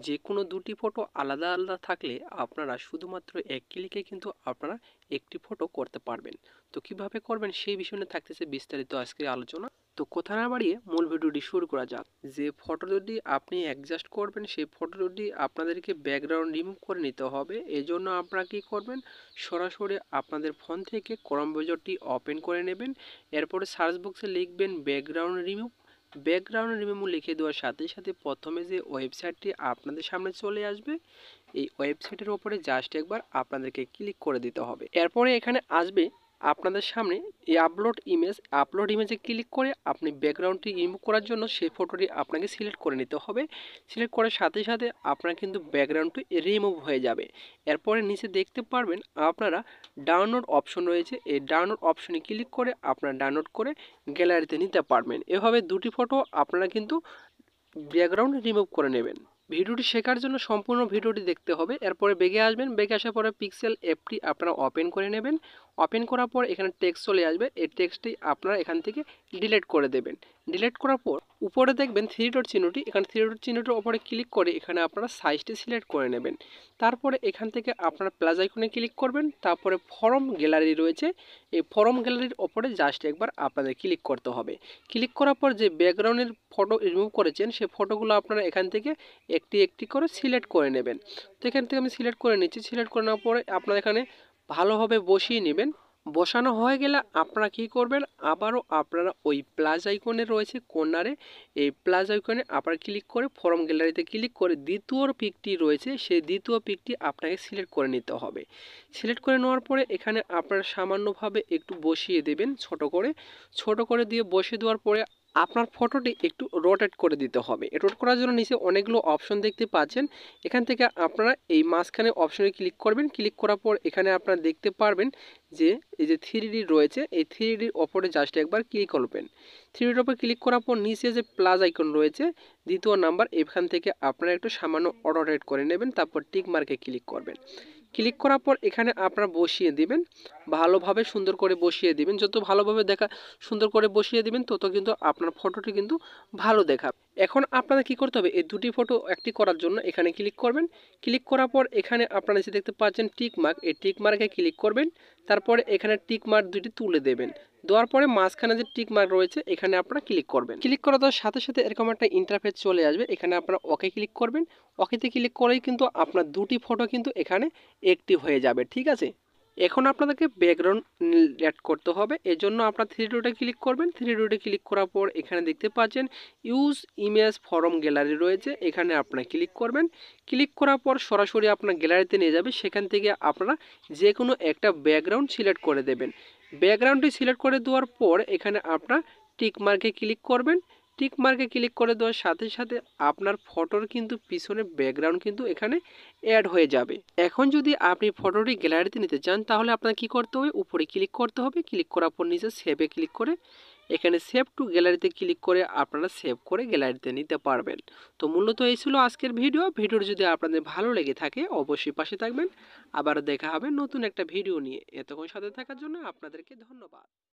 যে কোনো দুটি ফটো আলাদা আলাদা থাকলে আপনারা শুধুমাত্র এক ক্লিকে কিন্তু আপনারা একটি ফটো করতে পারবেন। তো কিভাবে করবেন সেই বিষয় নিয়ে থাকতেছে বিস্তারিত আজকের আলোচনা। তো কথা না বাড়িয়ে মূল ভিডিওটি শুরু করা যাক। যে ফটো যদি আপনি অ্যাডজাস্ট করবেন সেই ফটো যদি আপনাদেরকে ব্যাকগ্রাউন্ড রিমুভ করে নিতে হবে। এই জন্য আপনারা কী করবেন, সরাসরি আপনাদের ফোন থেকে ক্রোম ব্রাউজারটি ওপেন করে নেবেন। এরপরে সার্চ বক্সে লিখবেন ব্যাকগ্রাউন্ড রিমুভ। ব্যাকগ্রাউন্ড রিমুভ লিখে দেওয়ার সাথে সাথে প্রথমে যে ওয়েবসাইটটি আপনাদের সামনে চলে আসবে, এই ওয়েবসাইটের ওপরে জাস্ট একবার আপনাদেরকে ক্লিক করে দিতে হবে। এরপরে এখানে আসবে আপনাদের সামনে এই আপলোড ইমেজে ক্লিক করে আপনি ব্যাকগ্রাউন্ডটি রিমুভ করার জন্য সেই ফটোটি আপনাকে সিলেক্ট করে নিতে হবে। সিলেক্ট করার সাথে সাথে আপনার কিন্তু ব্যাকগ্রাউন্ডটি রিমুভ হয়ে যাবে। এরপরে নিচে দেখতে পারবেন আপনারা ডাউনলোড অপশন রয়েছে, এই ডাউনলোড অপশনে ক্লিক করে আপনারা ডাউনলোড করে গ্যালারিতে নিতে পারবেন। এভাবে দুটি ফটো আপনারা কিন্তু ব্যাকগ্রাউন্ড রিমুভ করে নেবেন। ভিডিওটি শেখার জন্য সম্পূর্ণ ভিডিওটি দেখতে হবে। এরপরে বেগে আসবেন, বেগে আসার পরে পিক্সেল অ্যাপটি আপনারা ওপেন করে নেবেন। ওপেন করার পর এখানে টেক্সট চলে আসবে, এই টেক্সটটি আপনারা এখান থেকে ডিলিট করে দেবেন। ডিলিট করার পর উপরে দেখবেন থ্রি ডট চিহ্নটি, এখানে থ্রি ডট চিহ্নটির ওপরে ক্লিক করে এখানে আপনারা সাইজটি সিলেক্ট করে নেবেন। তারপরে এখান থেকে আপনারা প্লাস আইকনে ক্লিক করবেন। তারপরে ফরম গ্যালারি রয়েছে, এই ফরম গ্যালারির ওপরে জাস্ট একবার আপনাদের ক্লিক করতে হবে। ক্লিক করার পর যে ব্যাকগ্রাউন্ডের ফটো রিমুভ করেছেন সেই ফটোগুলো আপনারা এখান থেকে একটি একটি করে সিলেক্ট করে নেবেন। তো এখান থেকে আমি সিলেক্ট করে নিচ্ছি। সিলেক্ট করে নেওয়ার পরে আপনারা এখানে ভালোভাবে বসিয়ে নেবেন। বসানো হয়ে গেলে আপনারা কি করবেন, আবারও আপনারা ওই প্লাস আইকনে রয়েছে কর্নারে, এই প্লাস আইকনে আবার ক্লিক করে ফরম গ্যালারিতে ক্লিক করে দ্বিতীয় পিকটি রয়েছে সেই দ্বিতীয় পিকটি আপনাকে সিলেক্ট করে নিতে হবে। সিলেক্ট করে নেওয়ার পরে এখানে আপনারা সামান্যভাবে একটু বসিয়ে দেবেন, ছোট করে দিয়ে বসিয়ে দেওয়ার পরে আপনার ফটোটি একটু রোটেট করে দিতে হবে। রোটেট করার জন্য নিচে অনেকগুলো অপশন দেখতে পাচ্ছেন, এখান থেকে আপনারা এই মাঝখানে অপশনে ক্লিক করবেন। ক্লিক করার পর এখানে আপনারা দেখতে পারবেন যে এই যে 3D রয়েছে, এই 3Dর ওপরে জাস্ট একবার ক্লিক করবেন। 3Dর ওপর ক্লিক করার পর নিচে যে প্লাস আইকন রয়েছে দ্বিতীয় নাম্বার, এখান থেকে আপনারা একটু সামান্য রোটেট করে নেবেন। তারপর টিক মার্কে ক্লিক করবেন। ক্লিক করার পর এখানে আপনারা বসিয়ে দিবেন, ভালোভাবে সুন্দর করে বসিয়ে দিবেন। যত ভালোভাবে সুন্দর করে বসিয়ে দিবেন তত কিন্তু আপনার ফটোটি কিন্তু ভালো দেখাবে। এখন আপনাদের কি করতে হবে, এই দুটি ফটো একটি করার জন্য এখানে ক্লিক করবেন। ক্লিক করার পর এখানে আপনারা যে দেখতে পাচ্ছেন টিক মার্ক, এই টিক মার্কে ক্লিক করবেন। তারপরে এখানে টিক মার্ক দুটি তুলে দেবেন। দেওয়ার পরে মাঝখানে যে টিক মার্ক রয়েছে এখানে আপনারা ক্লিক করবেন। ক্লিক করার সাথে সাথে এরকম একটা ইন্টারফেস চলে আসবে, এখানে আপনারা ওকে ক্লিক করবেন। ওকেতে ক্লিক করেই কিন্তু আপনার দুটি ফটো কিন্তু এখানে অ্যাক্টিভ হয়ে যাবে। ঠিক আছে, এখন আপনাদেরকে ব্যাকগ্রাউন্ড অ্যাড করতে হবে। এজন্য আপনার থ্রি ডটে ক্লিক করবেন। থ্রি ডটে ক্লিক করার পর এখানে দেখতে পাচ্ছেন ইউজ ইমেজ ফরম গ্যালারি রয়েছে, এখানে আপনারা ক্লিক করবেন। ক্লিক করার পর সরাসরি আপনার গ্যালারিতে নিয়ে যাবে। সেখান থেকে আপনারা যে কোনো একটা ব্যাকগ্রাউন্ড সিলেক্ট করে দেবেন। ব্যাকগ্রাউন্ডটি সিলেক্ট করে দেওয়ার পর এখানে আপনার টিক মার্কে ক্লিক করবেন। টিক মার্কে ক্লিক করে দেওয়ার সাথে সাথে আপনার ফটোর কিন্তু পিছনে ব্যাকগ্রাউন্ড কিন্তু এখানে অ্যাড হয়ে যাবে। এখন যদি আপনি ফটোটি গ্যালারিতে নিতে চান তাহলে আপনার কি করতে হবে, উপরে ক্লিক করতে হবে। ক্লিক করার পর নিচে সেভে ক্লিক করে এখানে সেভ টু গ্যালারিতে ক্লিক করে আপনারা সেভ করে গ্যালারিতে নিতে পারবেন। তো মূলত এই ছিল আজকের ভিডিওটি যদি আপনাদের ভালো লেগে থাকে অবশ্যই পাশে থাকবেন। আবার দেখা হবে নতুন একটা ভিডিও নিয়ে। এতক্ষণ সাথে থাকার জন্য আপনাদেরকে ধন্যবাদ।